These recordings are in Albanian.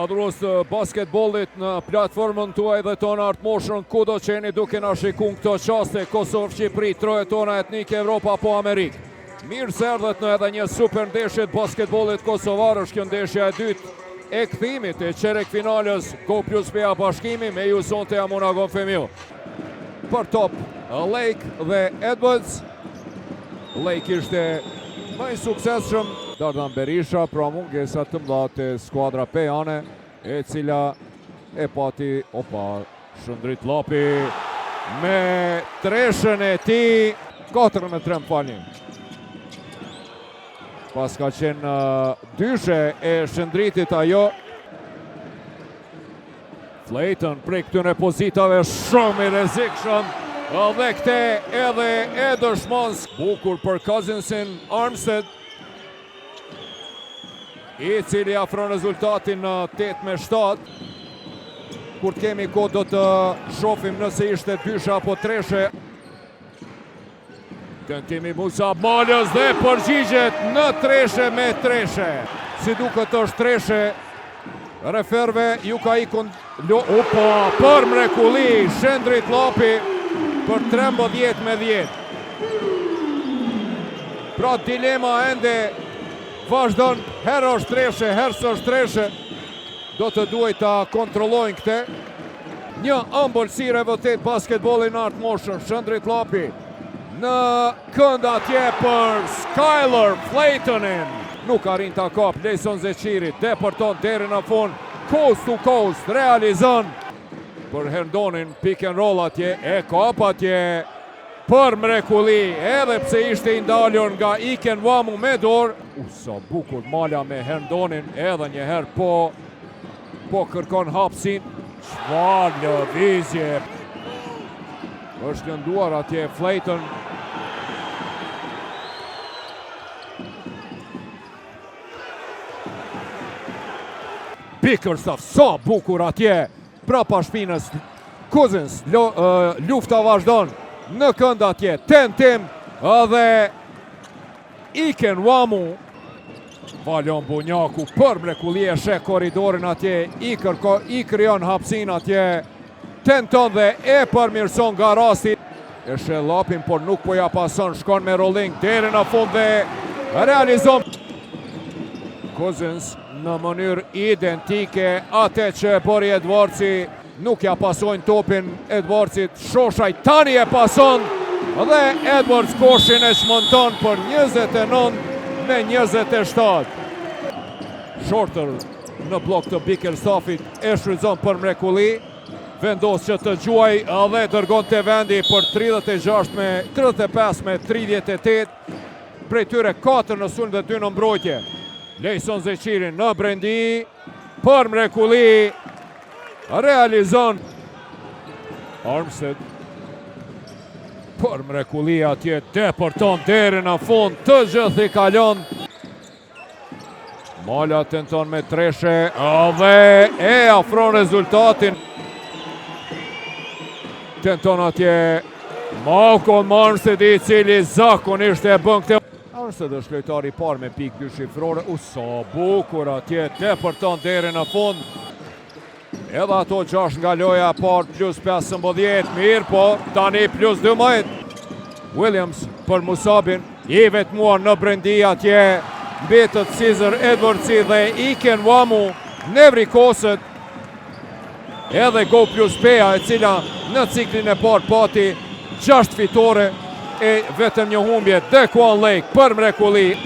adhurues të basketbollit në platformën tuaj dhe tonë Art Motion, kudo qeni duke na shikun këto qaste, Kosovë, Shqipëri, troje tona etnike, Evropa apo Amerikë. Mirë se erdhët në edhe një super ndeshje të basketbollit kosovar. Është kjo ndeshja e dytë e kthimit e çerek finales Go Plus PA bashkimi me ju sonte Monagon Femio. Për top Lake dhe Edwards. Lake ishte më i suksesshëm. Dardan Berisha, pra mungesa të mëdha të skuadra pejane, e cila e pati Shëndrit Llapi me treshën e tij 4-3 falni. Pas ka qenë dyshe e Shëndritit ajo. Flayton prej këtyre pozitave shumë i rrezikshëm. Dhe këte edhe e dëshmons. Bukur për Cousinsin, Armstead, i cili afron rezultatin në 8-7. Kur të kemi kohë do të shohim nëse ishte dyshe apo treshe. Tentimi Musab Malës dhe përgjigjet në treshe me treshe. Si duket është treshe, referve ju ka ikun për mrekulli Shëndrit Llapi për 13-10. Pra dilema ende vazhdon, herë është treshe, herë s'është treshe. Do të duhet ta kontrollojnë këte. Një ëmbëlsirë e vërtet basketbolli në Art Motion. Shëndrit Llapi në kënd atje për Skyler Flaytonin. Nuk arrin ta kap Lejson Zeqiri, depërton deri në fund, coast to coast, realizon për Herdonin, pick and roll atje, e kap atje për mrekulli, edhe pse ishte i ndalur nga Iken Wamu me dorë. Sa bukur mala me Herdonin, edhe njëherë po kërkon hapsin. Çfarë lëvizje! Është lënduar atje Flayton. Bickerstaff, sa bukur atje prapa shpinës. Cousins, lufta vazhdon në kënd atje. Tentim dhe Iken Wamu. Valon Bunjaku për mrekulli e sheh korridorin atje. I krijon hapsin atje. Tenton dhe e përmirëson nga rasti. E sheh Llapin, por nuk po ja pason. Shkon me rolling deri në fund dhe realizon. Cousins në mënyrë identike atë që bëri Edwardsi. Nuk ja pasojnë topin Edwardsit. Shoshaj tani e pason dhe Edwards koshin e shmonton për 29-27. Shorter në blok të Bickerstaffit e shfrytëzon për mrekulli. Vendos që të gjuaj dhe dërgon të vendi për 35-38. Prej tyre 4 në sulm dhe 2 në mbrojtje. Lejson Zeqiri në brendi për mrekulli. Realizon Armstead për mrekulli atje, depërton deri në fund, të gjithë i kalon. Mala tenton me treshe dhe e afron rezultatin. Tenton atje Malcolm Armstead, i cili zakonisht e bën këtë. Armstead është lojtari i parë me pikë 2 shifrore. Sa bukur atje, depërton deri në fund. Edhe ato 6 nga loja parë plus 15, mirë po, tani plus 12. Williams për Musabin, i vetmuar në brendi atje, mbetët Cizër Edwardsi dhe Iken Wamu, nevri kosët. Edhe Go Plus PA, e cila në ciklin e parë pati 6 fitore e vetëm një humbje. Dequan Lake për mrekulli.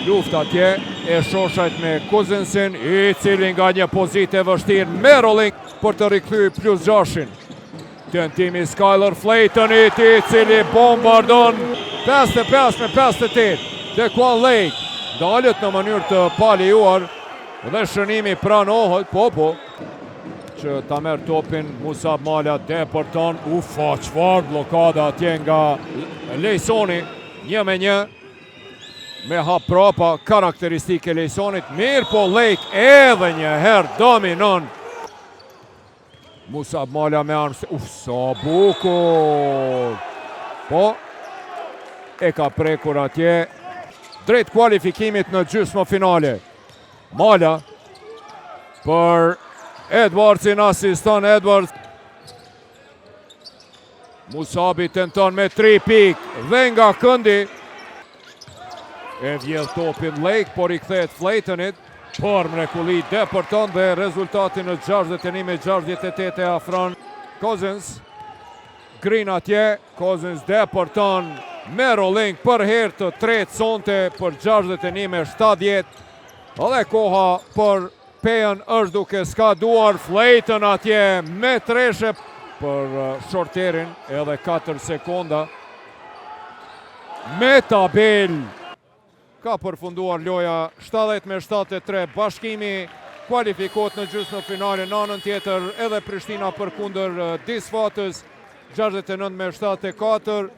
Luft atje e shoshajt me Cousinsin, i cili nga një pozitë e vështirë me rolling për të rikthyer plus 6-in. Tentimi Skyler Flaytonit, i cili bombardon 55-58. Dequan Lake dalet në mënyrë të palijuar dhe shënimi pranohet, po, që ta merr topin Musab Mala, depërton. Çfarë blokada atje nga Lejsoni, 1-1. Me hap prapa, karakteristike Lejsonit. Mirë po Lake edhe një herë dominon. Musab Mala me Armstead. Sa bukur! Po, e ka prekur atje drejt kualifikimit në gjysmë finale. Mala për Edwardsin, asiston Edwards. Musabi tenton me 3 pik dhe nga këndi. E vjedh topin Lake, por i kthehet Flaytonit. Por mrekulli Deporton dhe rezultati në 61-68 e afron. Cousins, Green atje, Cousins Deporton me rolling për herë të tretë sonte për 61-70. Edhe koha për Pejon është duke skaduar. Flayton atje me treshe për shorterin, edhe 4 sekonda. Me tabel ka përfunduar loja 70-73. Bashkimi kualifikohet në gjysmëfinale. Në anën tjetër edhe Prishtina përkundër Disfatës 69-74.